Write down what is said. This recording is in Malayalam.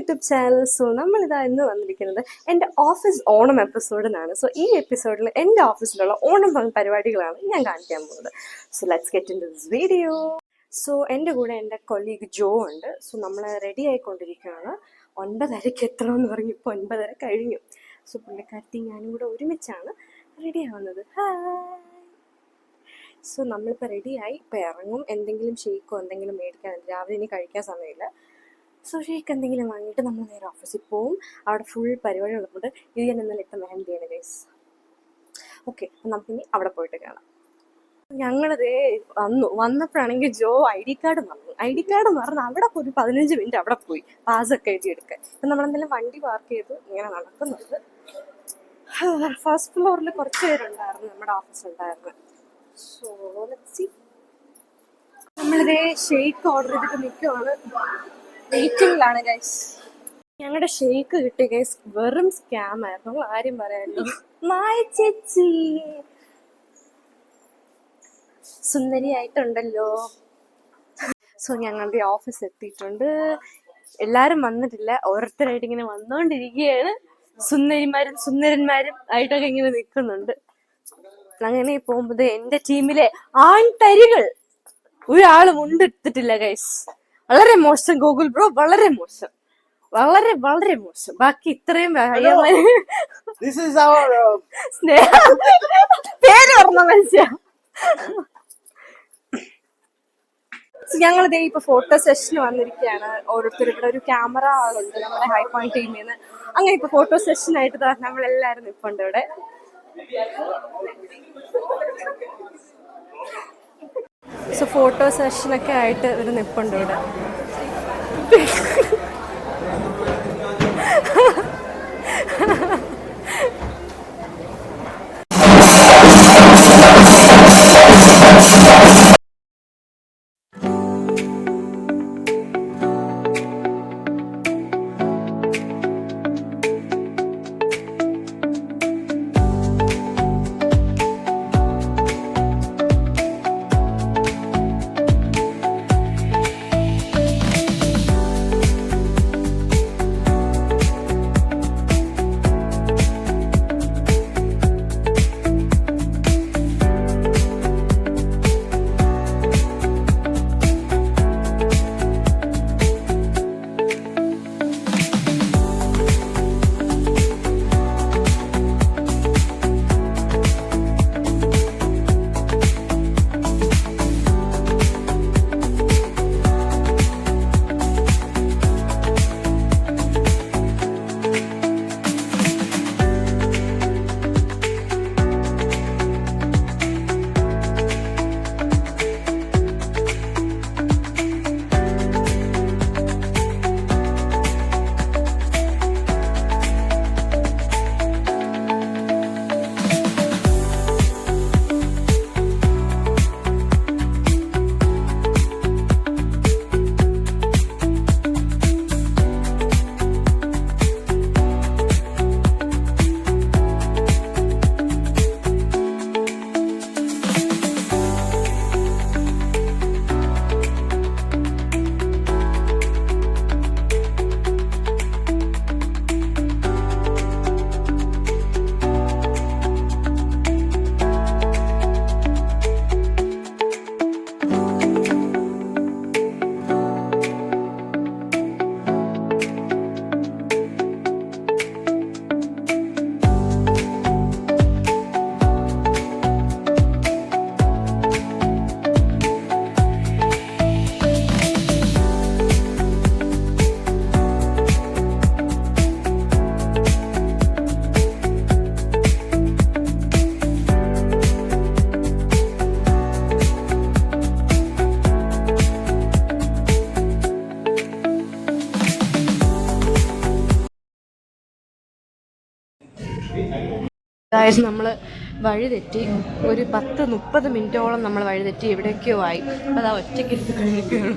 YouTube channel. സോ നമ്മളിതാ ഇന്ന് വന്നിരിക്കുന്നത് എൻ്റെ ഓഫീസ് ഓണം എപ്പിസോഡിനാണ്. സോ ഈ എപ്പിസോഡിൽ എൻ്റെ ഓഫീസിലുള്ള ഓണം പരിപാടികളാണ് ഞാൻ കാണിക്കാൻ പോകുന്നത്. So let's get into this video. So എൻ്റെ കൂടെ എൻ്റെ കൊളീഗ് ജോ ഉണ്ട്. സോ നമ്മൾ റെഡി ആയിക്കൊണ്ടിരിക്കുകയാണ്. 9:30 എത്തണമെന്ന് പറഞ്ഞു. ഇപ്പോൾ 9:30 കഴിഞ്ഞു. സോ പുള്ളിക്കാരത്തി ഞാനും കൂടെ ഒരുമിച്ചാണ് റെഡി ആവുന്നത്. സോ നമ്മളിപ്പോൾ റെഡിയായി. ഇപ്പോൾ ഇറങ്ങും. എന്തെങ്കിലും ഷേക്കോ എന്തെങ്കിലും മേടിക്കാൻ, രാവിലെ ഇനി കഴിക്കാൻ സമയമില്ല. സോ ഷേക്ക് എന്തെങ്കിലും വാങ്ങിയിട്ട് നമ്മൾ നേരെ ഓഫീസിൽ പോവും. അവിടെ ഫുൾ പരിപാടി ഉള്ളതുകൊണ്ട് ഇത് ഞാൻ ഇന്നലെ ഇട്ട മെഹന്തിയാണ് ഗൈസ്. ഓക്കെ, അപ്പം നമുക്കിനി അവിടെ പോയിട്ട് കാണാം. ഞങ്ങളിതേ വന്നപ്പോഴാണെങ്കിൽ ജോ ID കാർഡ് മറന്നു. ID കാർഡ് മറന്ന് അവിടെ പോയി 15 മിനിറ്റ് അവിടെ പോയി പാസൊക്കെ എഴുതിയെടുക്കാൻ. ഇപ്പം നമ്മളെന്തെങ്കിലും വണ്ടി പാർക്ക് ചെയ്ത് ഇങ്ങനെ നടക്കുന്നുണ്ട്. ഫസ്റ്റ് ഫ്ലോറിൽ കുറച്ച് പേരുണ്ടായിരുന്നു, നമ്മുടെ ഓഫീസിലുണ്ടായിരുന്നു. So let's see. നമ്മളിതേ ഷേക്ക് ഓർഡർ ചെയ്തിട്ട് നിൽക്കുവാണ്. വെയിറ്റിംഗിലാണ് ഗൈസ്. ഞങ്ങളുടെ ഷേക്ക് കിട്ടിയ ഗൈസ് വെറും സ്കാം ആയിരുന്നു, ആരും പറയാനല്ലോ. മായ ചേച്ചി സുന്ദരിയായിട്ടുണ്ടല്ലോ. സോ ഞങ്ങളുടെ ഓഫീസ് എത്തിയിട്ടുണ്ട്. എല്ലാരും വന്നിട്ടില്ല, ഓരോരുത്തരായിട്ട് ഇങ്ങനെ വന്നോണ്ടിരിക്കുകയാണ്. സുന്ദരന്മാരും ആയിട്ടൊക്കെ ഇങ്ങനെ നിൽക്കുന്നുണ്ട്. അങ്ങനെ പോകുമ്പോൾ എന്റെ ടീമിലെ ആൺതരികൾ ഒരാള് മുണ്ടെടുത്തിട്ടില്ല ഗൈസ്. വളരെ മോശം ഗൂഗിൾ ബ്രോ, വളരെ മോശം, വളരെ വളരെ മോശം. ബാക്കി ഇത്രയും പേര് പറഞ്ഞ മനുഷ്യ. ഞങ്ങളിതേ ഇപ്പൊ ഫോട്ടോ സെഷന് വന്നിരിക്കുകയാണ്. ഓരോരുത്തർ ഇവിടെ ഒരു ക്യാമറ ആളുണ്ട് നമ്മുടെ ഹൈ പോയിന്റ് ടീമിൽ നിന്ന്. അങ്ങനെ ഇപ്പൊ ഫോട്ടോ സെഷനായിട്ട് നമ്മളെല്ലാരും നിൽപ്പുണ്ട് ഇവിടെ. സോ ഫോട്ടോ സെഷനൊക്കെ ആയിട്ട് ഒരു നിൽപ്പുണ്ട് ഇവിടെ. അതായത് നമ്മൾ വഴി തെറ്റി ഒരു 10-30 മിനിറ്റോളം നമ്മൾ വഴി തെറ്റി എവിടേക്കോ ആയി. അപ്പോൾ അതാ ഒറ്റയ്ക്ക് എടുത്ത് കഴിക്കുകയാണ്.